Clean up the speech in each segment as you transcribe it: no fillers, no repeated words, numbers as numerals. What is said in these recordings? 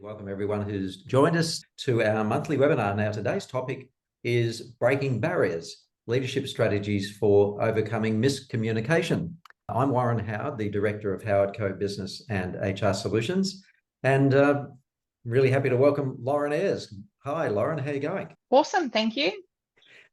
Welcome everyone who's joined us to our monthly webinar. Now, today's topic is breaking barriers, leadership strategies for overcoming miscommunication. I'm Warren Howard, the Director of Howardco Business and HR Solutions, and really happy to welcome Lauren Ayres. Hi, Lauren, how are you going? Awesome, thank you.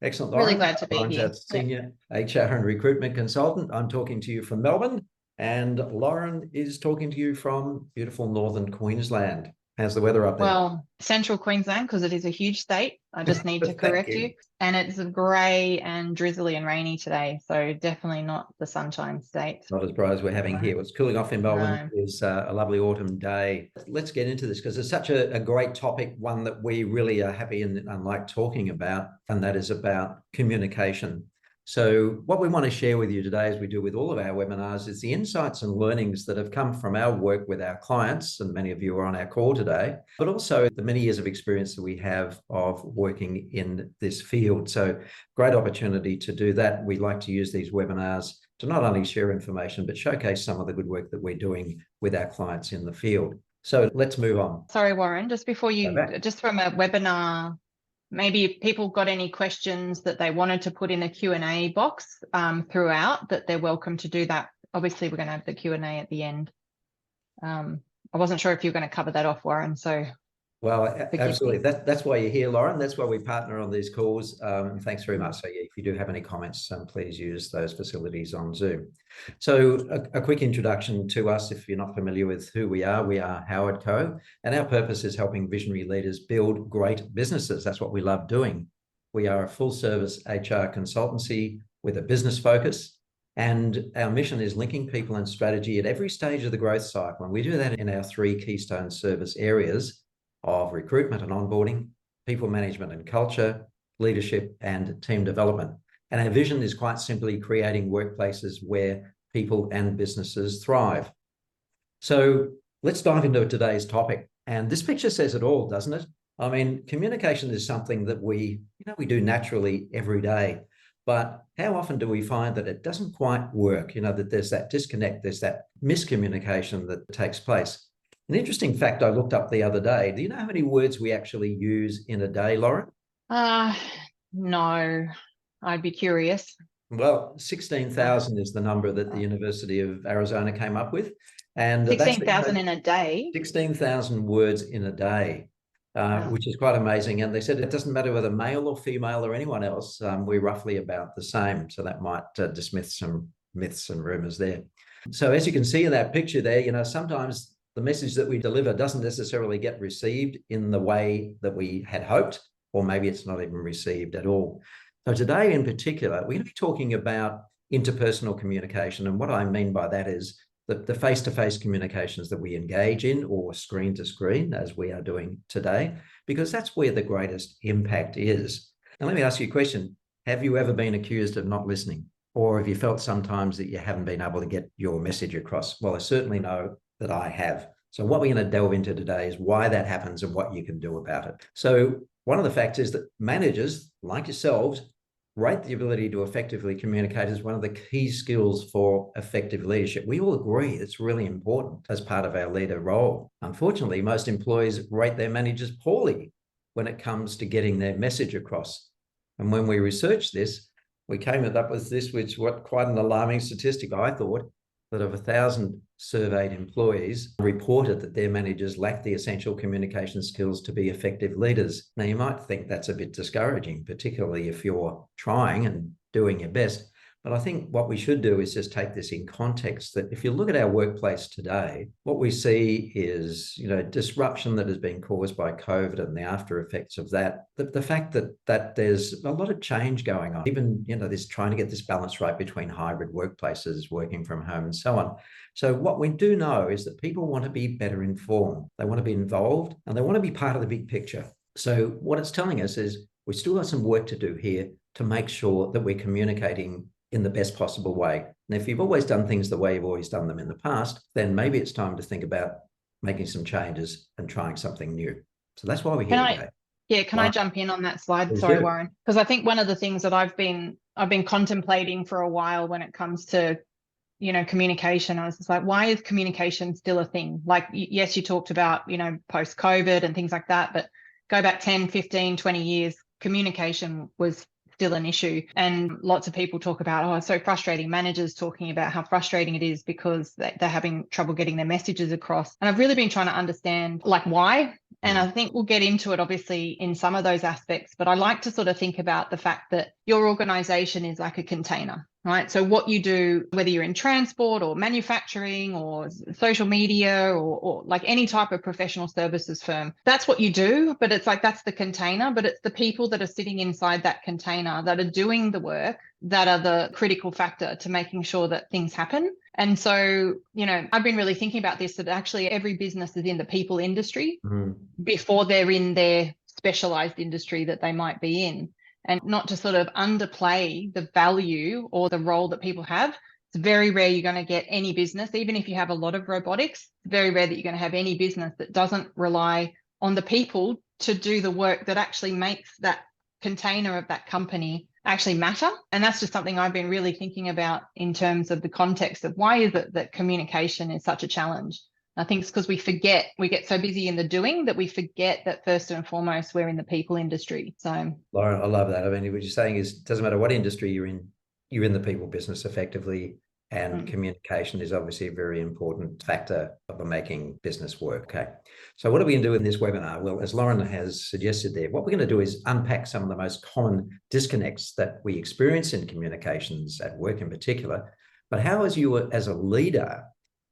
Excellent, Lauren. Really glad to be Lauren's here. our Senior HR and Recruitment Consultant. I'm talking to you from Melbourne, and Lauren is talking to you from beautiful northern Queensland. How's the weather up there? Well, central Queensland, because it is a huge state. I just need to correct you. And it's grey and drizzly and rainy today, so definitely not the sunshine state. Not as bright as we're having here. It's cooling off in Melbourne. No. It's a lovely autumn day. Let's get into this because it's such a great topic, one that we really are happy and like talking about, and that is about communication. So what we want to share with you today, as we do with all of our webinars, is the insights and learnings that have come from our work with our clients, and many of you are on our call today, but also the many years of experience that we have of working in this field. So great opportunity to do that. We like to use these webinars to not only share information, but showcase some of the good work that we're doing with our clients in the field. So let's move on. Sorry, Warren, just before you, just from a webinar, maybe if people got any questions that they wanted to put in a Q&A box throughout, that they're welcome to do that. Obviously, we're going to have the Q&A at the end. I wasn't sure if you were going to cover that off, Warren, so. Well, absolutely. That's why you're here, Lauren. That's why we partner on these calls. Thanks very much. So yeah, if you do have any comments, please use those facilities on Zoom. So a quick introduction to us, if you're not familiar with who we are Howardco, and our purpose is helping visionary leaders build great businesses. That's what we love doing. We are a full service HR consultancy with a business focus. And our mission is linking people and strategy at every stage of the growth cycle. And we do that in our three keystone service areas of recruitment and onboarding, people management and culture, leadership and team development. And our vision is quite simply creating workplaces where people and businesses thrive. So let's dive into today's topic. And this picture says it all, doesn't it? I mean, communication is something that we do naturally every day. But how often do we find that it doesn't quite work? That there's that disconnect, there's that miscommunication that takes place. An interesting fact I looked up the other day. Do you know how many words we actually use in a day, Lauren? No, I'd be curious. Well, 16,000 is the number that the University of Arizona came up with. And 16,000 in a day? 16,000 words in a day, which is quite amazing. And they said it doesn't matter whether male or female or anyone else, we're roughly about the same. So that might dismiss some myths and rumors there. So as you can see in that picture there, sometimes the message that we deliver doesn't necessarily get received in the way that we had hoped, or maybe it's not even received at all. So today in particular, we're going to be talking about interpersonal communication. And what I mean by that is the face-to-face communications that we engage in, or screen to screen, as we are doing today, because that's where the greatest impact is. Now, let me ask you a question. Have you ever been accused of not listening? Or have you felt sometimes that you haven't been able to get your message across? Well, I certainly know that I have. So what we're going to delve into today is why that happens and what you can do about it. So one of the facts is that managers like yourselves rate the ability to effectively communicate as one of the key skills for effective leadership. We all agree it's really important as part of our leader role. Unfortunately, most employees rate their managers poorly when it comes to getting their message across. And when we researched this, we came up with this, which was quite an alarming statistic, I thought, that of 1,000 surveyed employees reported that their managers lack the essential communication skills to be effective leaders. Now, you might think that's a bit discouraging, particularly if you're trying and doing your best. But I think what we should do is just take this in context, that if you look at our workplace today, what we see is, disruption that has been caused by COVID and the after effects of that. The fact that there's a lot of change going on, even, this trying to get this balance right between hybrid workplaces, working from home and so on. So what we do know is that people want to be better informed. They want to be involved and they want to be part of the big picture. So what it's telling us is we still have some work to do here to make sure that we're communicating in the best possible way. And if you've always done things the way you've always done them in the past, then maybe it's time to think about making some changes and trying something new. So that's why we're here today. Yeah, can I jump in on that slide? Sorry, Warren, because I think one of the things that I've been contemplating for a while when it comes to communication, I was just like, why is communication still a thing? Like, yes, you talked about, post-COVID and things like that, but go back 10, 15, 20 years, communication was still an issue. And lots of people talk about, oh, it's so frustrating. Managers talking about how frustrating it is because they're having trouble getting their messages across. And I've really been trying to understand like why. And I think we'll get into it obviously in some of those aspects, but I like to sort of think about the fact that your organization is like a container, right? So what you do, whether you're in transport or manufacturing or social media or like any type of professional services firm, that's what you do. But it's like, that's the container, but it's the people that are sitting inside that container that are doing the work that are the critical factor to making sure that things happen. And so, I've been really thinking about this, that actually every business is in the people industry before they're in their specialized industry that they might be in. And not to sort of underplay the value or the role that people have. It's very rare you're going to get any business, even if you have a lot of robotics, it's very rare that you're going to have any business that doesn't rely on the people to do the work that actually makes that container of that company actually matter. And that's just something I've been really thinking about in terms of the context of why is it that communication is such a challenge. I think it's because we get so busy in the doing that we forget that first and foremost, we're in the people industry. So Lauren, I love that. I mean, what you're saying is it doesn't matter what industry you're in the people business effectively. And communication is obviously a very important factor of making business work. Okay. So what are we going to do in this webinar? Well, as Lauren has suggested there, what we're going to do is unpack some of the most common disconnects that we experience in communications at work in particular, but how as a leader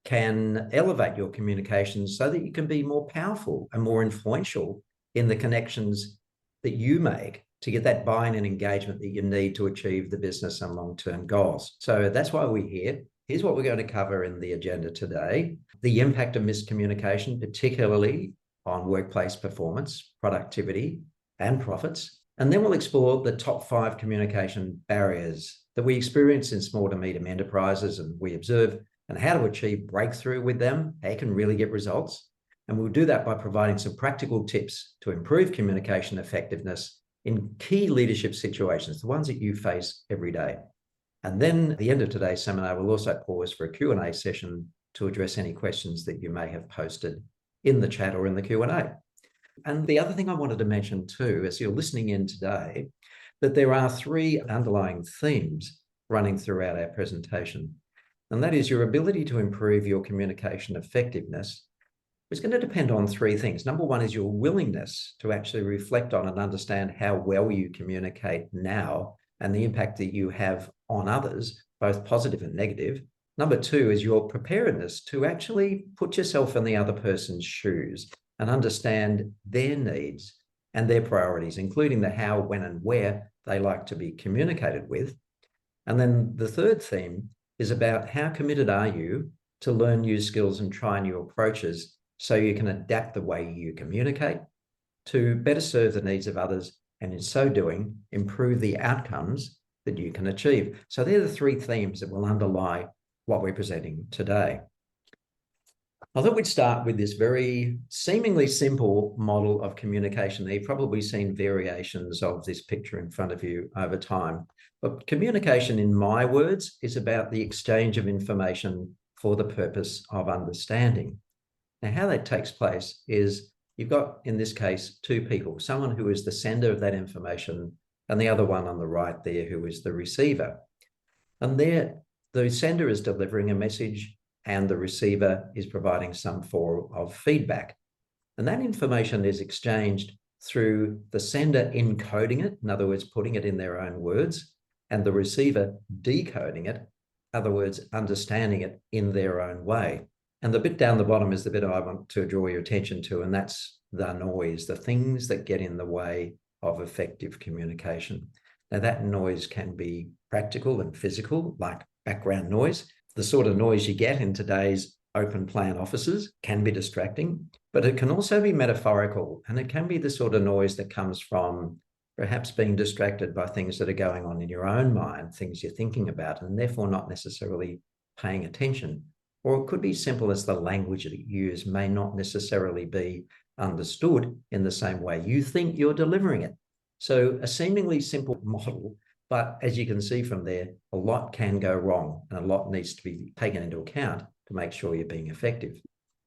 can elevate your communications so that you can be more powerful and more influential in the connections that you make to get that buy-in and engagement that you need to achieve the business and long-term goals. So that's why we're here. Here's what we're going to cover in the agenda today: the impact of miscommunication, particularly on workplace performance, productivity, and profits. And then we'll explore the top 5 communication barriers that we experience in small to medium enterprises and we observe, and how to achieve breakthrough with them, how you can really get results. And we'll do that by providing some practical tips to improve communication effectiveness in key leadership situations, the ones that you face every day. And then at the end of today's seminar, we'll also pause for a Q&A session to address any questions that you may have posted in the chat or in the Q&A. And the other thing I wanted to mention too, as you're listening in today, that there are 3 underlying themes running throughout our presentation. And that is your ability to improve your communication effectiveness is going to depend on 3 things. Number 1 is your willingness to actually reflect on and understand how well you communicate now and the impact that you have on others, both positive and negative. Number 2 is your preparedness to actually put yourself in the other person's shoes and understand their needs and their priorities, including the how, when, and where they like to be communicated with. And then the 3rd theme is about how committed are you to learn new skills and try new approaches so you can adapt the way you communicate to better serve the needs of others, and in so doing, improve the outcomes that you can achieve. So they're the 3 themes that will underlie what we're presenting today. I thought we'd start with this very seemingly simple model of communication. You've probably seen variations of this picture in front of you over time. But communication, in my words, is about the exchange of information for the purpose of understanding. Now, how that takes place is you've got, in this case, 2 people, someone who is the sender of that information and the other one on the right there who is the receiver. And there, the sender is delivering a message and the receiver is providing some form of feedback. And that information is exchanged through the sender encoding it, in other words, putting it in their own words, and the receiver decoding it, in other words, understanding it in their own way. And the bit down the bottom is the bit I want to draw your attention to, and that's the noise, the things that get in the way of effective communication. Now, that noise can be practical and physical, like background noise. The sort of noise you get in today's open plan offices can be distracting, but it can also be metaphorical, and it can be the sort of noise that comes from perhaps being distracted by things that are going on in your own mind, things you're thinking about, and therefore not necessarily paying attention. Or it could be simple as the language that you use may not necessarily be understood in the same way you think you're delivering it. So a seemingly simple model But as you can see from there, a lot can go wrong and a lot needs to be taken into account to make sure you're being effective.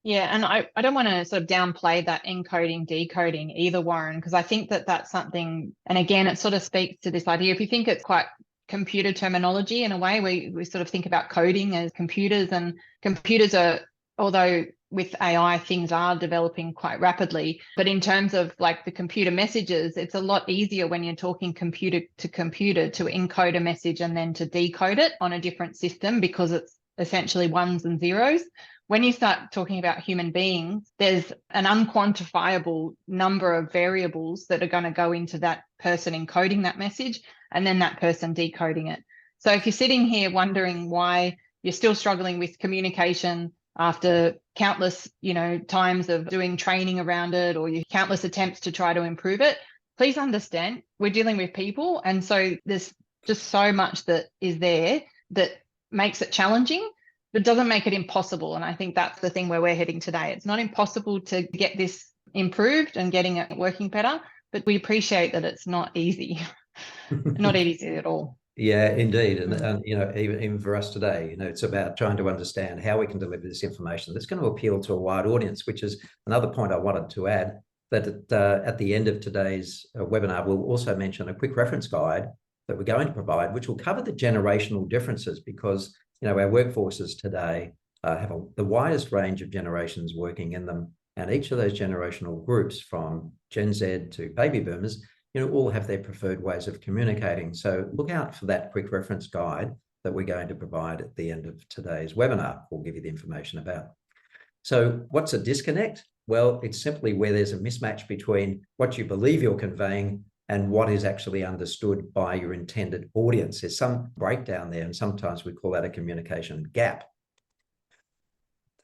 Yeah, and I don't want to sort of downplay that encoding, decoding either, Warren, because I think that that's something, and again, it sort of speaks to this idea. If you think it's quite computer terminology in a way, we sort of think about coding as computers, and computers are, although with AI, things are developing quite rapidly. But in terms of like the computer messages, it's a lot easier when you're talking computer to encode a message and then to decode it on a different system, because it's essentially ones and zeros. When you start talking about human beings, there's an unquantifiable number of variables that are going to go into that person encoding that message and then that person decoding it. So if you're sitting here wondering why you're still struggling with communication after countless, times of doing training around it, or countless attempts to try to improve it, please understand we're dealing with people. And so there's just so much that is there that makes it challenging, but doesn't make it impossible. And I think that's the thing where we're heading today. It's not impossible to get this improved and getting it working better, but we appreciate that it's not easy, not easy at all. Yeah, indeed. And even for us today, it's about trying to understand how we can deliver this information that's going to appeal to a wide audience, which is another point I wanted to add, that at the end of today's webinar, we'll also mention a quick reference guide that we're going to provide, which will cover the generational differences, because our workforces today have the widest range of generations working in them, and each of those generational groups, from Gen Z to baby boomers, all have their preferred ways of communicating. So look out for that quick reference guide that we're going to provide at the end of today's webinar. We'll give you the information about. So what's a disconnect? Well, it's simply where there's a mismatch between what you believe you're conveying and what is actually understood by your intended audience. There's some breakdown there, and sometimes we call that a communication gap.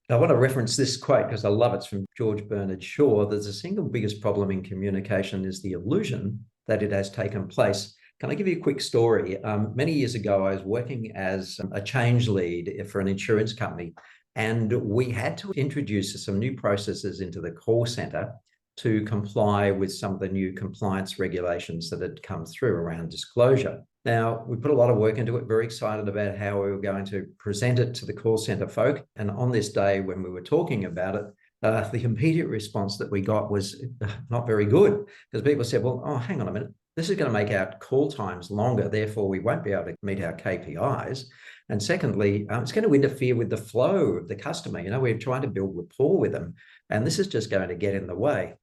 I want to reference this quote because I love it. It's from George Bernard Shaw. There's the single biggest problem in communication is the illusion that it has taken place. Can I give you a quick story? Many years ago, I was working as a change lead for an insurance company, and we had to introduce some new processes into the call center to comply with some of the new compliance regulations that had come through around disclosure. Now, we put a lot of work into it, very excited about how we were going to present it to the call center folk. And on this day, when we were talking about it, the immediate response that we got was not very good, because people said, well, hang on a minute, this is going to make our call times longer, therefore we won't be able to meet our KPIs. And secondly, it's going to interfere with the flow of the customer. We're trying to build rapport with them, and this is just going to get in the way.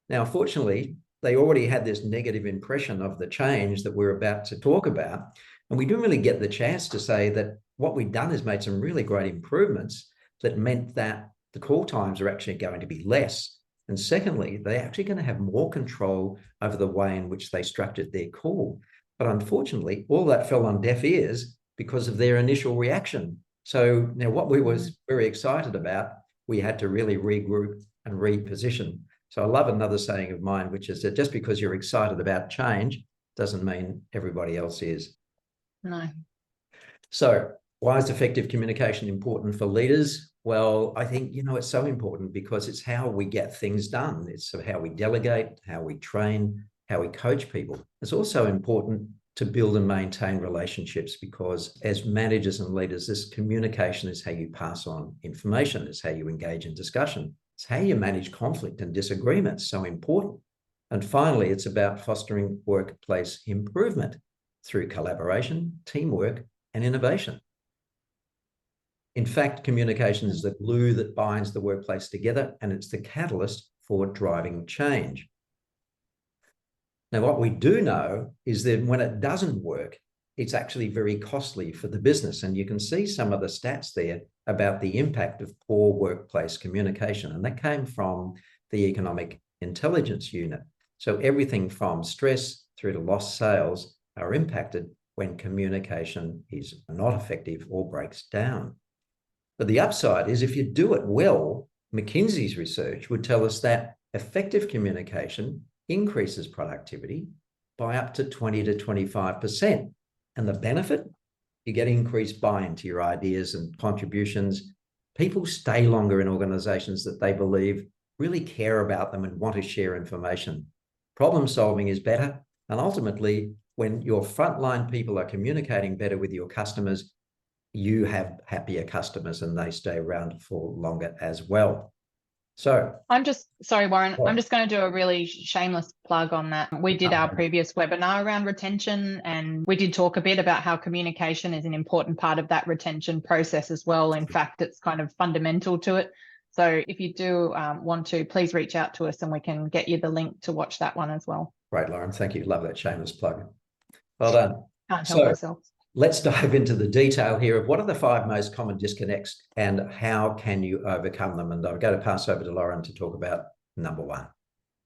Now, fortunately, they already had this negative impression of the change that we're about to talk about. And we didn't really get the chance to say that what we'd done is made some really great improvements that meant that the call times are actually going to be less. And secondly, they're actually going to have more control over the way in which they structured their call. But unfortunately, all that fell on deaf ears because of their initial reaction. So now what we was very excited about, we had to really regroup and reposition. So I love another saying of mine, which is that just because you're excited about change doesn't mean everybody else is. No. So why is effective communication important for leaders? Well, I think, it's so important because it's how we get things done. It's how we delegate, how we train, how we coach people. It's also important to build and maintain relationships, because as managers and leaders, this communication is how you pass on information, it's how you engage in discussion. It's how you manage conflict and disagreement, so important. And finally, it's about fostering workplace improvement through collaboration, teamwork, and innovation. In fact, communication is the glue that binds the workplace together, and it's the catalyst for driving change. Now, what we do know is that when it doesn't work, it's actually very costly for the business. And you can see some of the stats there about the impact of poor workplace communication. And that came from the Economic Intelligence Unit. So everything from stress through to lost sales are impacted when communication is not effective or breaks down. But the upside is if you do it well, McKinsey's research would tell us that effective communication increases productivity by up to 20 to 25%. And the benefit, you get increased buy-in to your ideas and contributions. People stay longer in organizations that they believe really care about them and want to share information. Problem solving is better, and ultimately, when your frontline people are communicating better with your customers, you have happier customers and they stay around for longer as well. So sorry, Warren, I'm just going to do a really shameless plug on that. We did our previous webinar around retention, and we did talk a bit about how communication is an important part of that retention process as well. In fact, it's kind of fundamental to it. So if you do want to, please reach out to us and we can get you the link to watch that one as well. Great, Lauren. Thank you. Love that shameless plug. Well done. Can't help myself. Let's dive into the detail here of what are the 5 most common disconnects and how can you overcome them? And I'm going to pass over to Lauren to talk about number 1.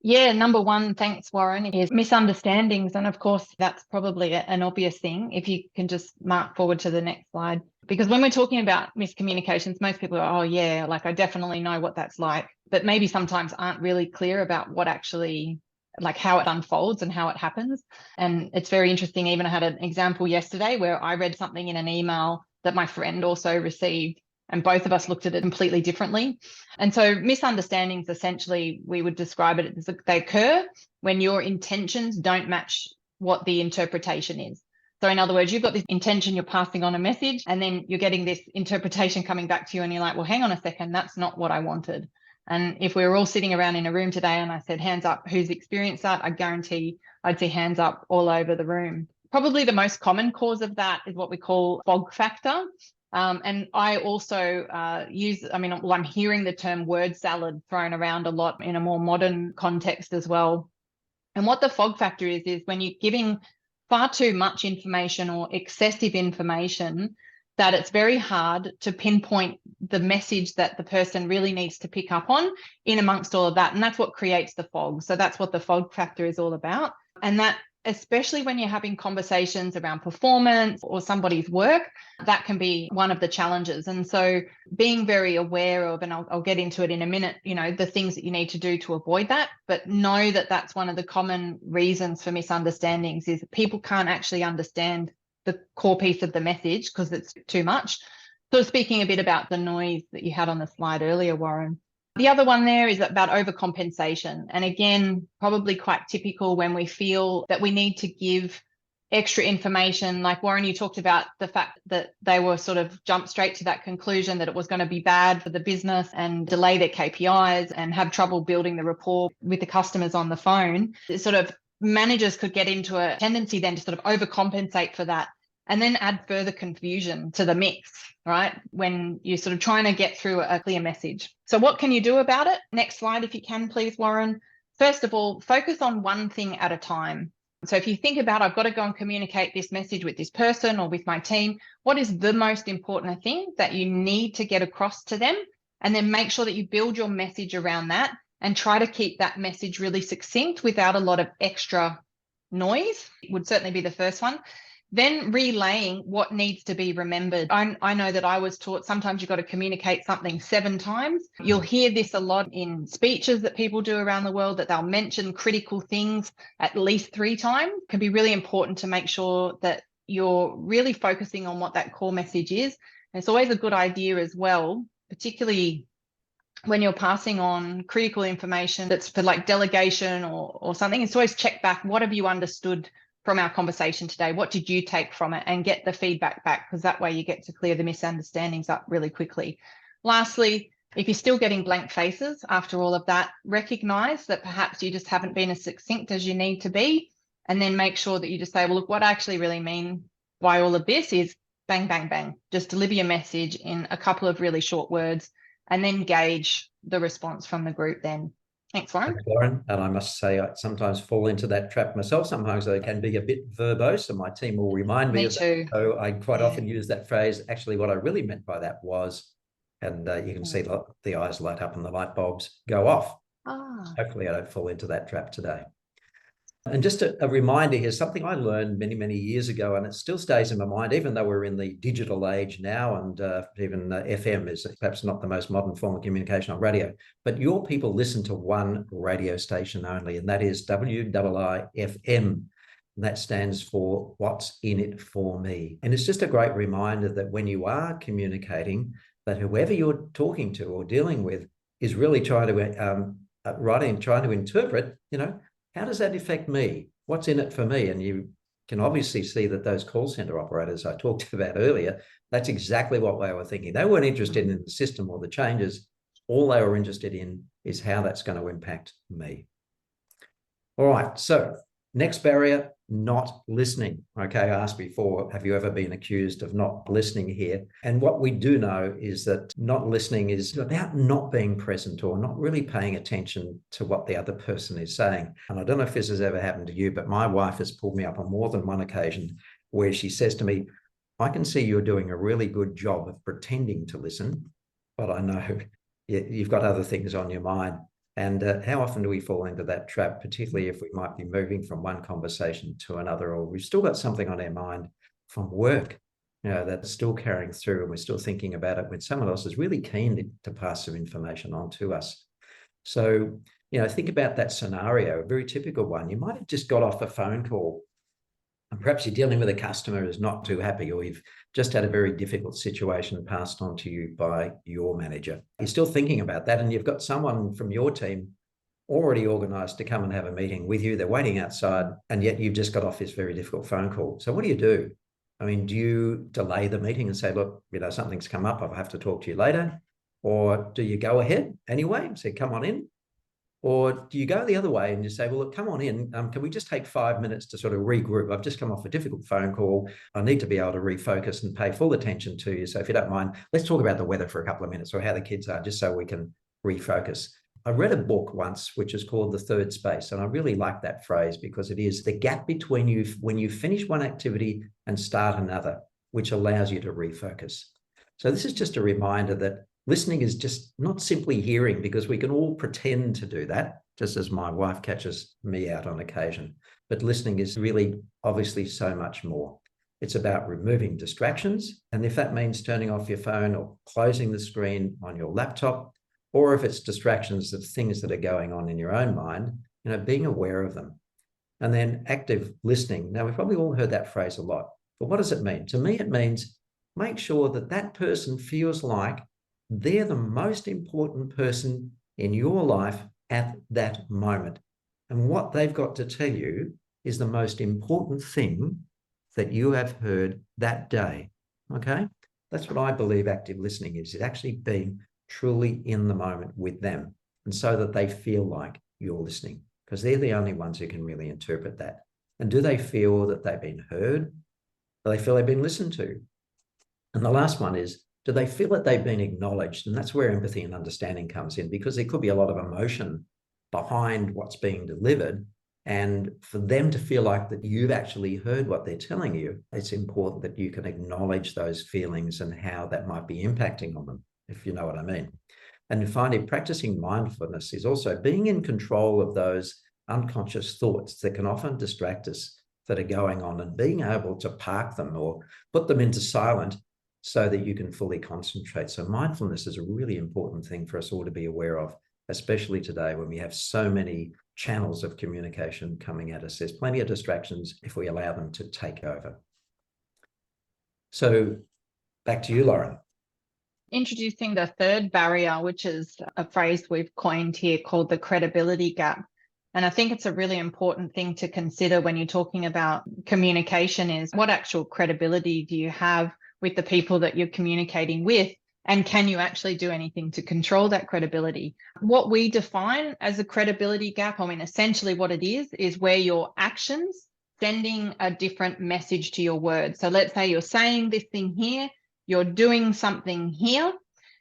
Yeah, number 1, thanks, Warren, is misunderstandings. And of course, that's probably an obvious thing. If you can just mark forward to the next slide. Because when we're talking about miscommunications, most people are, oh yeah, like I definitely know what that's like, but maybe sometimes aren't really clear about what actually, like how it unfolds and how it happens. And it's very interesting. Even I had an example yesterday where I read something in an email that my friend also received, and both of us looked at it completely differently. And so misunderstandings, essentially, we would describe it as they occur when your intentions don't match what the interpretation is. So in other words, you've got this intention, you're passing on a message, and then you're getting this interpretation coming back to you, and you're like, well, hang on a second, that's not what I wanted. And if we were all sitting around in a room today and I said, hands up, who's experienced that? I guarantee I'd see hands up all over the room. Probably the most common cause of that is what we call fog factor. And I also I'm hearing the term word salad thrown around a lot in a more modern context as well. And what the fog factor is when you're giving far too much information or excessive information, that it's very hard to pinpoint the message that the person really needs to pick up on in amongst all of that. And that's what creates the fog. So that's what the fog factor is all about. And that, especially when you're having conversations around performance or somebody's work, that can be one of the challenges. And so being very aware of, and I'll get into it in a minute, the things that you need to do to avoid that, but know that that's one of the common reasons for misunderstandings is people can't actually understand the core piece of the message because it's too much. So speaking a bit about the noise that you had on the slide earlier, Warren. The other one there is about overcompensation. And again, probably quite typical when we feel that we need to give extra information. Like Warren, you talked about the fact that they were sort of jumped straight to that conclusion that it was going to be bad for the business and delay their KPIs and have trouble building the rapport with the customers on the phone. Sort of managers could get into a tendency then to sort of overcompensate for that and then add further confusion to the mix, right? When you're sort of trying to get through a clear message. So what can you do about it? Next slide, if you can, please, Warren. First of all, focus on one thing at a time. So if you think about, I've got to go and communicate this message with this person or with my team, what is the most important thing that you need to get across to them? And then make sure that you build your message around that and try to keep that message really succinct without a lot of extra noise. It would certainly be the first one. Then relaying what needs to be remembered. I know that I was taught sometimes you've got to communicate something 7 times. You'll hear this a lot in speeches that people do around the world, that they'll mention critical things at least 3 times. It can be really important to make sure that you're really focusing on what that core message is. And it's always a good idea as well, particularly when you're passing on critical information that's for like delegation or something. It's always check back, what have you understood from our conversation today? What did you take from it? And get the feedback back, because that way you get to clear the misunderstandings up really quickly. Lastly, if you're still getting blank faces after all of that, recognize that perhaps you just haven't been as succinct as you need to be, and then make sure that you just say, well, look, what I actually really mean by all of this is bang, bang, bang. Just deliver your message in a couple of really short words and then gauge the response from the group then. Thanks, Warren. Thanks, Lauren. And I must say, I sometimes fall into that trap myself. Sometimes I can be a bit verbose, and my team will remind me of too. that. So I quite often use that phrase. Actually, what I really meant by that was, and you can see the eyes light up and the light bulbs go off. Hopefully I don't fall into that trap today. And just a reminder here, something I learned many, many years ago, and it still stays in my mind, even though we're in the digital age now, and even FM is perhaps not the most modern form of communication on radio, but your people listen to one radio station only, and that is WIIFM. And that stands for What's in It For Me. And it's just a great reminder that when you are communicating, that whoever you're talking to or dealing with is really trying to interpret, how does that affect me? What's in it for me? And you can obviously see that those call center operators I talked about earlier, that's exactly what they were thinking. They weren't interested in the system or the changes. All they were interested in is how that's going to impact me. All right, so next barrier, not listening. Okay, I asked before, have you ever been accused of not listening here? And what we do know is that not listening is about not being present or not really paying attention to what the other person is saying. And I don't know if this has ever happened to you, but my wife has pulled me up on more than one occasion where she says to me, I can see you're doing a really good job of pretending to listen, but I know you've got other things on your mind. And how often do we fall into that trap, particularly if we might be moving from one conversation to another, or we've still got something on our mind from work, that's still carrying through, and we're still thinking about it when someone else is really keen to pass some information on to us. So, think about that scenario, a very typical one. You might have just got off a phone call, and perhaps you're dealing with a customer who's not too happy, or you've just had a very difficult situation passed on to you by your manager. You're still thinking about that, and you've got someone from your team already organised to come and have a meeting with you. They're waiting outside, and yet you've just got off this very difficult phone call. So what do? I mean, do you delay the meeting and say, look, something's come up, I'll have to talk to you later? Or do you go ahead anyway and say, come on in? Or do you go the other way and you say, well, look, come on in. Can we just take 5 minutes to sort of regroup? I've just come off a difficult phone call. I need to be able to refocus and pay full attention to you. So if you don't mind, let's talk about the weather for a couple of minutes, or how the kids are, just so we can refocus. I read a book once, which is called The Third Space. And I really like that phrase, because it is the gap between you when you finish one activity and start another, which allows you to refocus. So this is just a reminder that listening is just not simply hearing, because we can all pretend to do that, just as my wife catches me out on occasion. But listening is really, obviously, so much more. It's about removing distractions. And if that means turning off your phone or closing the screen on your laptop, or if it's distractions of things that are going on in your own mind, being aware of them. And then active listening. Now, we've probably all heard that phrase a lot, but what does it mean? To me, it means make sure that that person feels like they're the most important person in your life at that moment. And what they've got to tell you is the most important thing that you have heard that day. Okay? That's what I believe active listening is. It's actually being truly in the moment with them, and so that they feel like you're listening, because they're the only ones who can really interpret that. And do they feel that they've been heard? Do they feel they've been listened to? And the last one is, do they feel that they've been acknowledged? And that's where empathy and understanding comes in, because there could be a lot of emotion behind what's being delivered. And for them to feel like that you've actually heard what they're telling you, it's important that you can acknowledge those feelings and how that might be impacting on them, if you know what I mean. And finally, practicing mindfulness is also being in control of those unconscious thoughts that can often distract us that are going on, and being able to park them or put them into silent so that you can fully concentrate. So mindfulness is a really important thing for us all to be aware of, especially today when we have so many channels of communication coming at us. There's plenty of distractions if we allow them to take over. So back to you, Lauren. Introducing the third barrier, which is a phrase we've coined here called the credibility gap. And I think it's a really important thing to consider when you're talking about communication, is what actual credibility do you have with the people that you're communicating with? And can you actually do anything to control that credibility? What we define as a credibility gap, essentially what it is where your actions sending a different message to your words. So let's say you're saying this thing here, you're doing something here,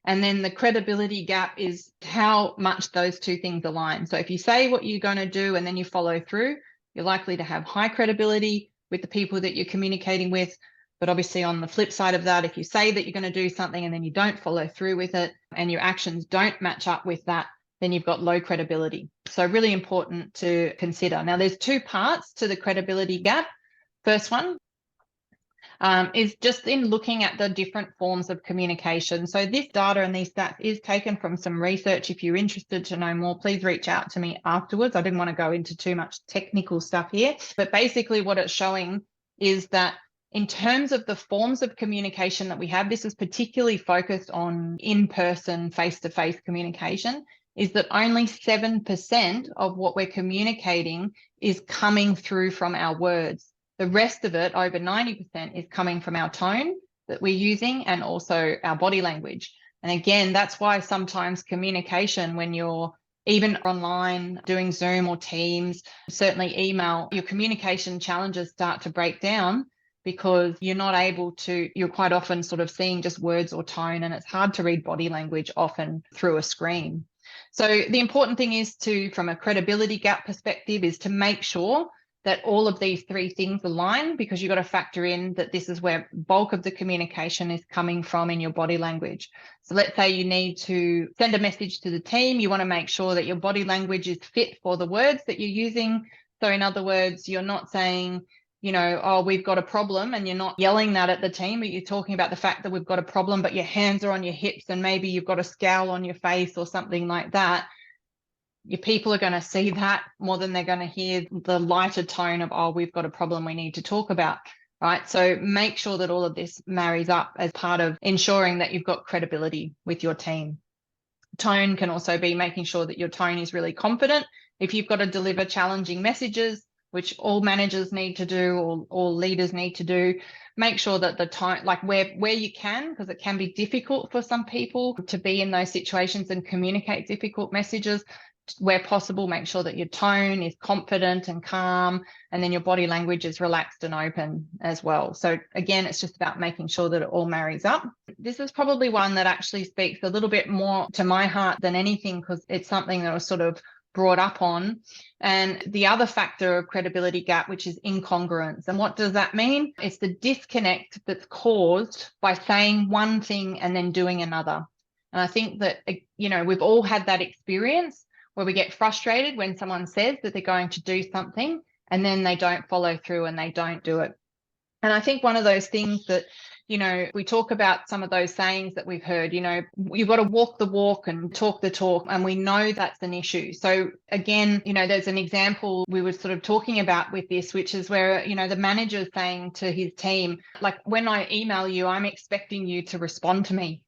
and then the credibility gap is how much those two things align. So if you say what you're going to do and then you follow through, you're likely to have high credibility with the people that you're communicating with. But obviously on the flip side of that, if you say that you're going to do something and then you don't follow through with it and your actions don't match up with that, then you've got low credibility. So really important to consider. Now, there's two parts to the credibility gap. First one is just in looking at the different forms of communication. So this data and these stats is taken from some research. If you're interested to know more, please reach out to me afterwards. I didn't want to go into too much technical stuff here, but basically what it's showing is that in terms of the forms of communication that we have, this is particularly focused on in-person, face-to-face communication, is that only 7% of what we're communicating is coming through from our words. The rest of it, over 90%, is coming from our tone that we're using and also our body language. And again, that's why sometimes communication, when you're even online doing Zoom or Teams, certainly email, your communication challenges start to break down because you're not able to, you're quite often sort of seeing just words or tone, and it's hard to read body language often through a screen. So the important thing is to, from a credibility gap perspective, is to make sure that all of these three things align, because you've got to factor in that this is where bulk of the communication is coming from in your body language. So let's say you need to send a message to the team. You want to make sure that your body language is fit for the words that you're using. So in other words, you're not saying, you know, oh, we've got a problem, and you're not yelling that at the team, but you're talking about the fact that we've got a problem, but your hands are on your hips and maybe you've got a scowl on your face or something like that. Your people are going to see that more than they're going to hear the lighter tone of, oh, we've got a problem we need to talk about, right? So make sure that all of this marries up as part of ensuring that you've got credibility with your team. Tone can also be making sure that your tone is really confident. If you've got to deliver challenging messages, which all managers need to do, or all leaders need to do, make sure that the tone, like where you can, because it can be difficult for some people to be in those situations and communicate difficult messages. Where possible, make sure that your tone is confident and calm, and then your body language is relaxed and open as well. So again, it's just about making sure that it all marries up. This is probably one that actually speaks a little bit more to my heart than anything, because it's something that was sort of brought up on. And the other factor of credibility gap, which is incongruence. And what does that mean? It's the disconnect that's caused by saying one thing and then doing another. And I think that, you know, we've all had that experience where we get frustrated when someone says that they're going to do something and then they don't follow through and they don't do it. And I think one of those things that, you know, we talk about some of those sayings that we've heard, you know, you've got to walk the walk and talk the talk, and we know that's an issue. So again, you know, there's an example we were sort of talking about with this, which is where, you know, the manager's saying to his team, like, when I email you, I'm expecting you to respond to me.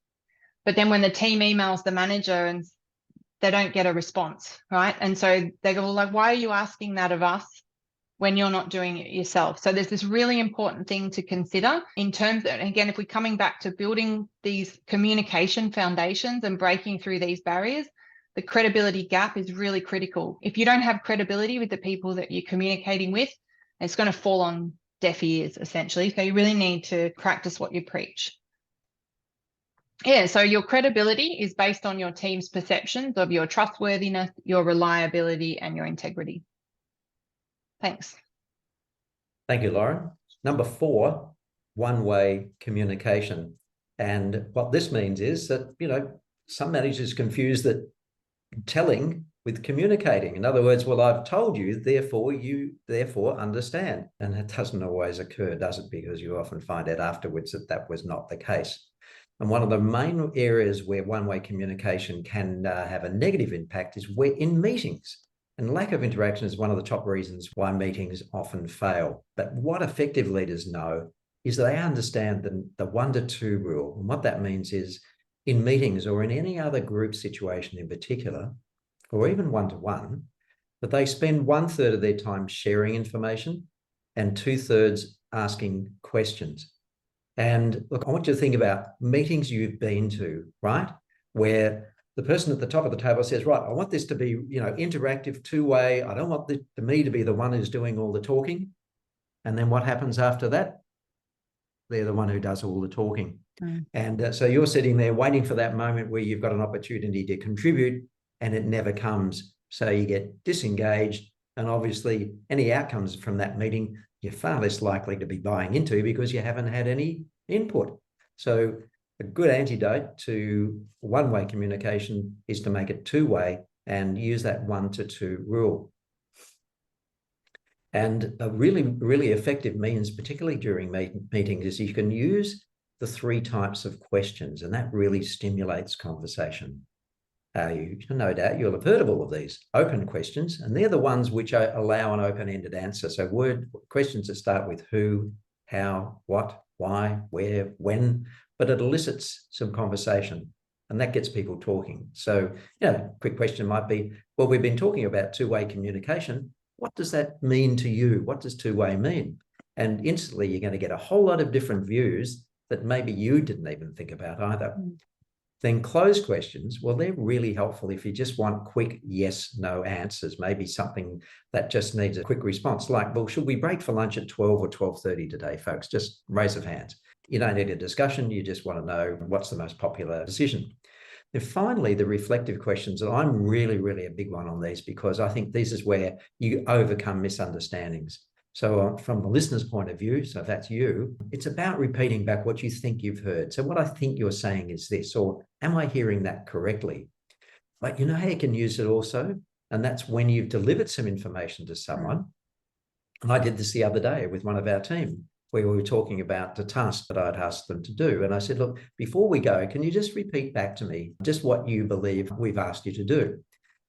But then when the team emails the manager and they don't get a response, right? And so they go, well, like, why are you asking that of us when you're not doing it yourself? So there's this really important thing to consider in terms of, again, if we're coming back to building these communication foundations and breaking through these barriers, the credibility gap is really critical. If you don't have credibility with the people that you're communicating with, it's going to fall on deaf ears, essentially. So you really need to practice what you preach. Yeah, so your credibility is based on your team's perceptions of your trustworthiness, your reliability, and your integrity. Thanks. Thank you, Lauren. Number 4, one-way communication. And what this means is that, you know, some managers confuse that telling with communicating. In other words, well, I've told you, therefore you understand. And that doesn't always occur, does it? Because you often find out afterwards that that was not the case. And one of the main areas where one-way communication can have a negative impact is where in meetings. And lack of interaction is one of the top reasons why meetings often fail. But what effective leaders know is they understand the 1 to 2 rule. And what that means is in meetings or in any other group situation in particular, or even 1-to-1, that they spend 1/3 of their time sharing information and 2/3 asking questions. And look, I want you to think about meetings you've been to, right? Where the person at the top of the table says, right, I want this to be, you know, interactive, two-way. I don't want me to be the one who's doing all the talking. And then what happens after that? They're the one who does all the talking. And so you're sitting there waiting for that moment where you've got an opportunity to contribute, and it never comes. So you get disengaged, and obviously any outcomes from that meeting, you're far less likely to be buying into because you haven't had any input. So a good antidote to one-way communication is to make it two-way and use that 1 to 2 rule. And a really, really effective means, particularly during meetings, is you can use the 3 types of questions, and that really stimulates conversation. No doubt you'll have heard of all of these open questions, and they're the ones which allow an open-ended answer. So questions that start with who, how, what, why, where, when, but it elicits some conversation, and that gets people talking. So, you know, quick question might be, well, we've been talking about two-way communication. What does that mean to you? What does two-way mean? And instantly you're going to get a whole lot of different views that maybe you didn't even think about either. Then closed questions, well, they're really helpful if you just want quick yes, no answers, maybe something that just needs a quick response, like, well, should we break for lunch at 12 or 12:30 today, folks? Just raise of hands. You don't need a discussion. You just want to know what's the most popular decision. And finally, the reflective questions, and I'm really, really a big one on these because I think this is where you overcome misunderstandings. So from the listener's point of view, so if that's you, it's about repeating back what you think you've heard. So what I think you're saying is this, or am I hearing that correctly? But you know how you can use it also? And that's when you've delivered some information to someone. And I did this the other day with one of our team, where we were talking about the task that I'd asked them to do. And I said, look, before we go, can you just repeat back to me just what you believe we've asked you to do?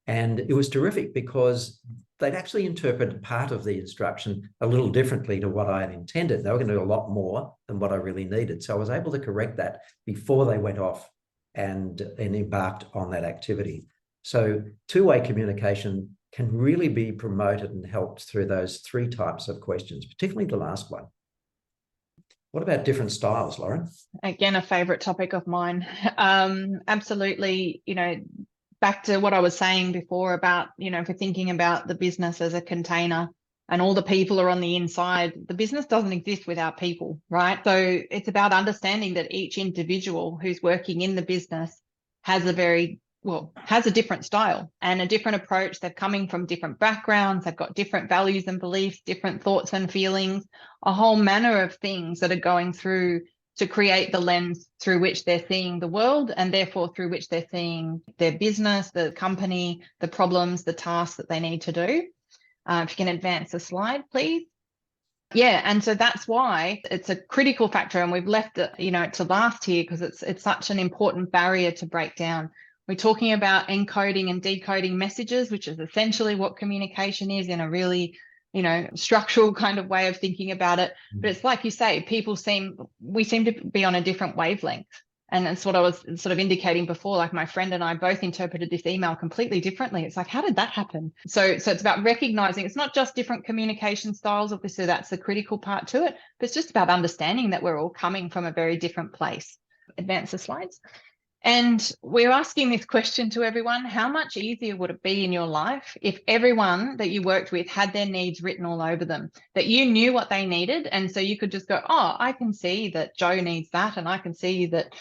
And it was terrific because they'd actually interpreted part of the instruction a little differently to what I had intended. They were going to do a lot more than what I really needed. So I was able to correct that before they went off and embarked on that activity. So two-way communication can really be promoted and helped through those three types of questions, particularly the last one. What about different styles, Lauren? Again, a favorite topic of mine. Absolutely, back to what I was saying before about, if we're thinking about the business as a container and all the people are on the inside, the business doesn't exist without people, right? So it's about understanding that each individual who's working in the business has a different style and a different approach. They're coming from different backgrounds. They've got different values and beliefs, different thoughts and feelings, a whole manner of things that are going through to create the lens through which they're seeing the world and therefore through which they're seeing their business, the company, the problems, the tasks that they need to do. If you can advance the slide, please. Yeah, and so that's why it's a critical factor, and we've left it, to last here because it's such an important barrier to break down. We're talking about encoding and decoding messages, which is essentially what communication is in a really, structural kind of way of thinking about it. But it's like you say, we seem to be on a different wavelength. And that's what I was sort of indicating before, like my friend and I both interpreted this email completely differently. It's like, how did that happen? So it's about recognizing it's not just different communication styles. Obviously, that's the critical part to it, but it's just about understanding that we're all coming from a very different place. Advance the slides. And we're asking this question to everyone: how much easier would it be in your life if everyone that you worked with had their needs written all over them, that you knew what they needed? And so you could just go, oh, I can see that Joe needs that, and I can see that,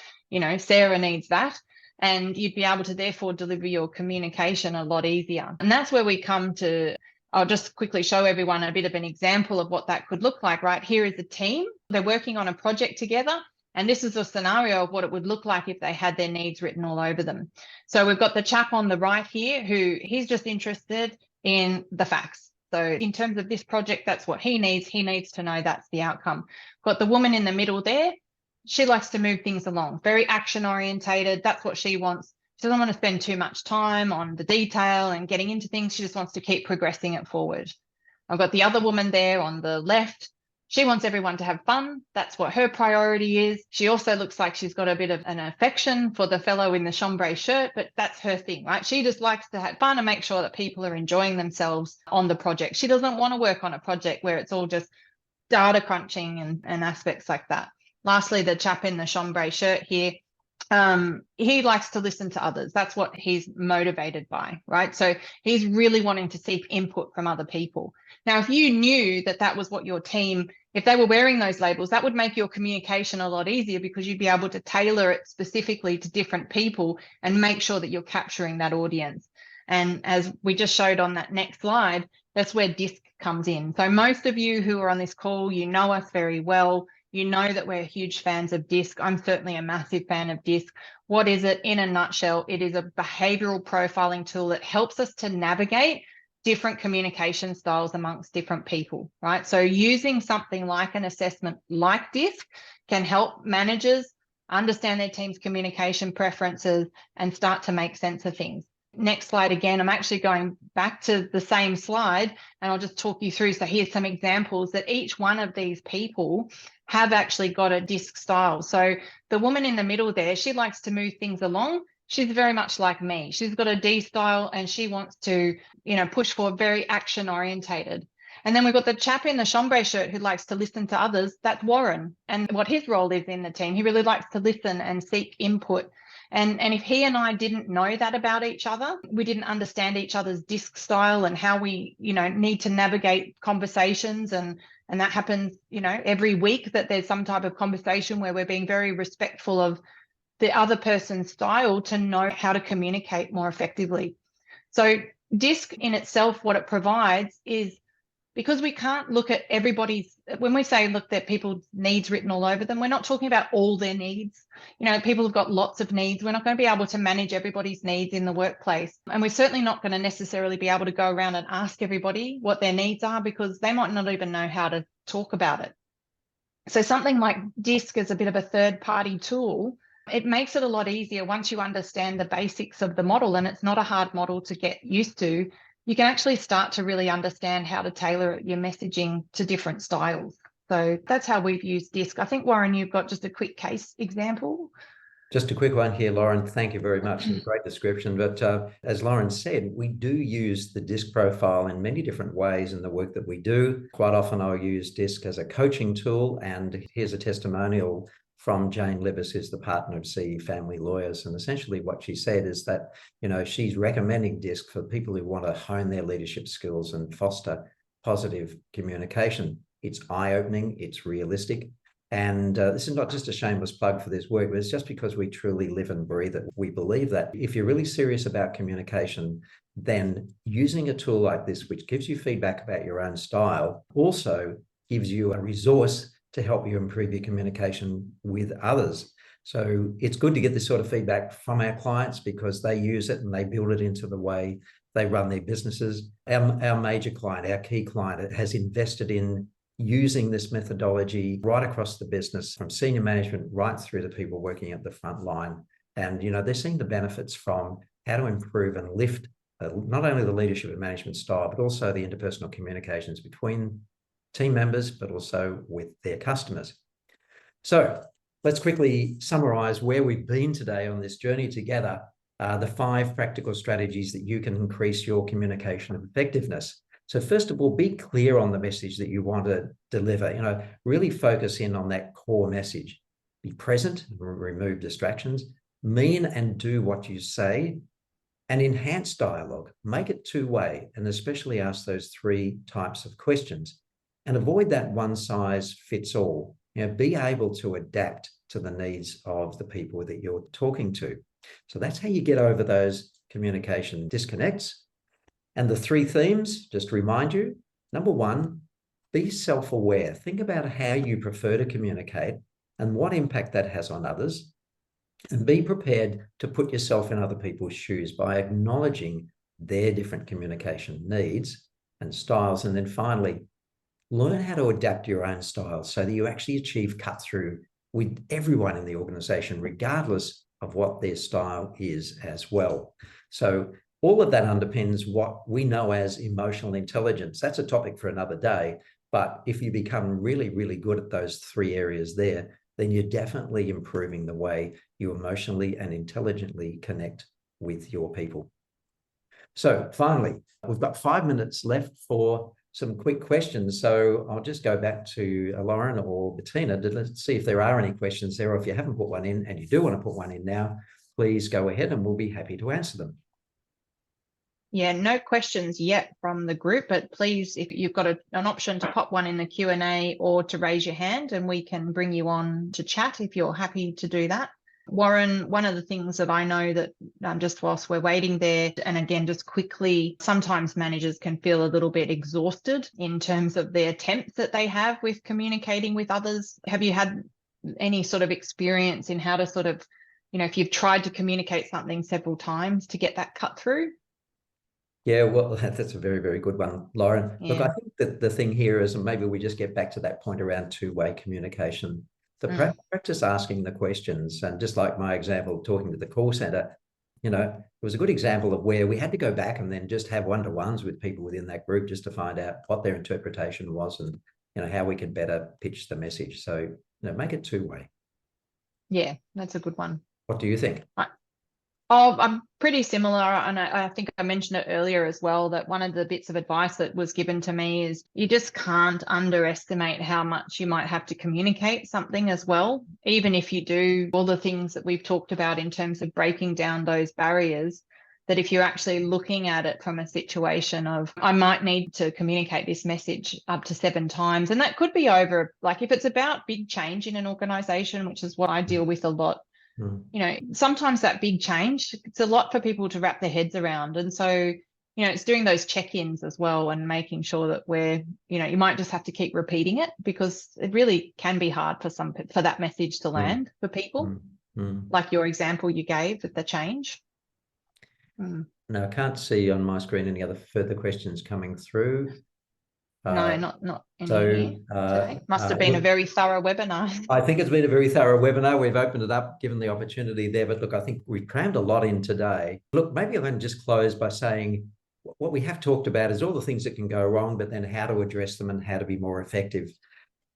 Sarah needs that. And you'd be able to therefore deliver your communication a lot easier. And that's where we come to, I'll just quickly show everyone a bit of an example of what that could look like. Right here is a team. They're working on a project together. And this is a scenario of what it would look like if they had their needs written all over them. So we've got the chap on the right here he's just interested in the facts. So in terms of this project, that's what he needs. He needs to know that's the outcome. Got the woman in the middle there. She likes to move things along, very action orientated. That's what she wants. She doesn't want to spend too much time on the detail and getting into things. She just wants to keep progressing it forward. I've got the other woman there on the left. She wants everyone to have fun. That's what her priority is. She also looks like she's got a bit of an affection for the fellow in the chambray shirt, but that's her thing, right? She just likes to have fun and make sure that people are enjoying themselves on the project. She doesn't want to work on a project where it's all just data crunching and aspects like that. Lastly, the chap in the chambray shirt here, he likes to listen to others. That's what he's motivated by, right? So he's really wanting to seek input from other people. Now, if you knew that that was what your team, if they were wearing those labels, that would make your communication a lot easier because you'd be able to tailor it specifically to different people and make sure that you're capturing that audience. And as we just showed on that next slide, that's where DISC comes in. So most of you who are on this call, you know us very well. You know that we're huge fans of DISC. I'm certainly a massive fan of DISC. What is it? In a nutshell, it is a behavioral profiling tool that helps us to navigate different communication styles amongst different people, right? So using something like an assessment like DISC can help managers understand their team's communication preferences and start to make sense of things. Next slide again. I'm actually going back to the same slide and I'll just talk you through. So here's some examples that each one of these people have actually got a DISC style. So the woman in the middle there, she likes to move things along. She's very much like me. She's got a D style and she wants to, push for very action orientated. And then we've got the chap in the chambray shirt who likes to listen to others. That's Warren. And what his role is in the team, he really likes to listen and seek input. And if he and I didn't know that about each other, we didn't understand each other's DISC style and how we, need to navigate conversations. And that happens, every week, that there's some type of conversation where we're being very respectful of the other person's style to know how to communicate more effectively. So DISC in itself, what it provides is, because we can't look at everybody's, when we say look at people's needs written all over them, we're not talking about all their needs. People have got lots of needs. We're not going to be able to manage everybody's needs in the workplace. And we're certainly not going to necessarily be able to go around and ask everybody what their needs are, because they might not even know how to talk about it. So something like DISC is a bit of a third-party tool. It makes it a lot easier once you understand the basics of the model, and it's not a hard model to get used to. You can actually start to really understand how to tailor your messaging to different styles. So that's how we've used DISC. I think, Warren, you've got just a quick case example. Just a quick one here, Lauren. Thank you very much. Great description. But as Lauren said, we do use the DISC profile in many different ways in the work that we do. Quite often I'll use DISC as a coaching tool. And here's a testimonial from Jane Libis, who's the partner of CE Family Lawyers. And essentially what she said is that, she's recommending DISC for people who want to hone their leadership skills and foster positive communication. It's eye-opening, it's realistic. And this is not just a shameless plug for this work, but it's just because we truly live and breathe it. We believe that if you're really serious about communication, then using a tool like this, which gives you feedback about your own style, also gives you a resource to help you improve your communication with others. So it's good to get this sort of feedback from our clients, because they use it and they build it into the way they run their businesses. Our major client, our key client, has invested in using this methodology right across the business, from senior management right through to people working at the front line. And, they're seeing the benefits from how to improve and lift not only the leadership and management style, but also the interpersonal communications between team members, but also with their customers. So let's quickly summarize where we've been today on this journey together, the 5 practical strategies that you can increase your communication effectiveness. So first of all, be clear on the message that you want to deliver. Really focus in on that core message. Be present, remove distractions, mean and do what you say, and enhance dialogue. Make it two-way, and especially ask those 3 types of questions. And avoid that one-size-fits-all. Be able to adapt to the needs of the people that you're talking to. So that's how you get over those communication disconnects. And the 3 themes, just to remind you, number 1, be self-aware. Think about how you prefer to communicate and what impact that has on others. And be prepared to put yourself in other people's shoes by acknowledging their different communication needs and styles. And then finally, learn how to adapt your own style so that you actually achieve cut through with everyone in the organization, regardless of what their style is as well. So all of that underpins what we know as emotional intelligence. That's a topic for another day. But if you become really, really good at those 3 areas there, then you're definitely improving the way you emotionally and intelligently connect with your people. So finally, we've got 5 minutes left for some quick questions. So I'll just go back to Lauren or Bettina to let's see if there are any questions there, or if you haven't put one in and you do want to put one in now, please go ahead and we'll be happy to answer them. Yeah, no questions yet from the group, but please, if you've got an option to pop one in the Q&A or to raise your hand, and we can bring you on to chat if you're happy to do that. Warren, one of the things that I know that just whilst we're waiting there, and again, just quickly, sometimes managers can feel a little bit exhausted in terms of the attempts that they have with communicating with others. Have you had any sort of experience in how to sort of, if you've tried to communicate something several times to get that cut through? Yeah, well, that's a very, very good one, Lauren. Yeah. Look, I think that the thing here is, and maybe we just get back to that point around two-way communication. The practice asking the questions, and just like my example, talking to the call center, it was a good example of where we had to go back and then just have one-to-ones with people within that group just to find out what their interpretation was and, how we could better pitch the message. So, make it two-way. Yeah, that's a good one. What do you think? Oh, I'm pretty similar. And I think I mentioned it earlier as well, that one of the bits of advice that was given to me is you just can't underestimate how much you might have to communicate something as well. Even if you do all the things that we've talked about in terms of breaking down those barriers, that if you're actually looking at it from a situation of, I might need to communicate this message up to 7 times. And that could be over, like if it's about big change in an organization, which is what I deal with a lot. You know, sometimes that big change, it's a lot for people to wrap their heads around. And so, you know, it's doing those check-ins as well and making sure that we're, you know, you might just have to keep repeating it because it really can be hard for that message to land for people. Like your example you gave with the change. No, I can't see on my screen any other further questions coming through. No, not any today. Must have been a very thorough webinar. I think it's been a very thorough webinar. We've opened it up, given the opportunity there. But look, I think we've crammed a lot in today. Look, maybe I'm going to just close by saying what we have talked about is all the things that can go wrong, but then how to address them and how to be more effective.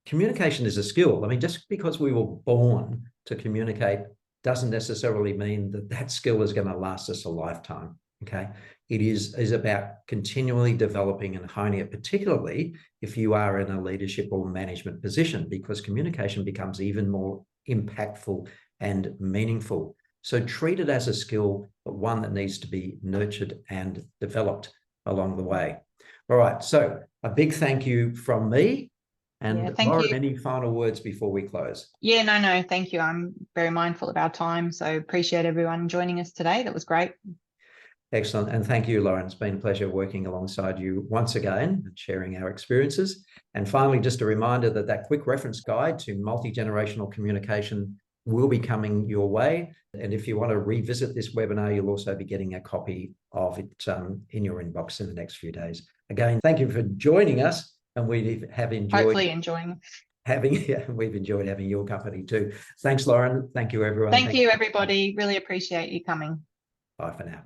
Communication is a skill. I mean, just because we were born to communicate doesn't necessarily mean that that skill is going to last us a lifetime. Okay. It is about continually developing and honing it, particularly if you are in a leadership or management position, because communication becomes even more impactful and meaningful. So treat it as a skill, but one that needs to be nurtured and developed along the way. All right. So a big thank you from me. And Lauren, any final words before we close? Yeah, no, thank you. I'm very mindful of our time. So appreciate everyone joining us today. That was great. Excellent. And thank you, Lauren. It's been a pleasure working alongside you once again and sharing our experiences. And finally, just a reminder that that quick reference guide to multi-generational communication will be coming your way. And if you want to revisit this webinar, you'll also be getting a copy of it in your inbox in the next few days. Again, thank you for joining us. And we have enjoyed hopefully enjoying we've enjoyed having your company too. Thanks, Lauren. Thank you, everyone. Thank you, everybody. Really appreciate you coming. Bye for now.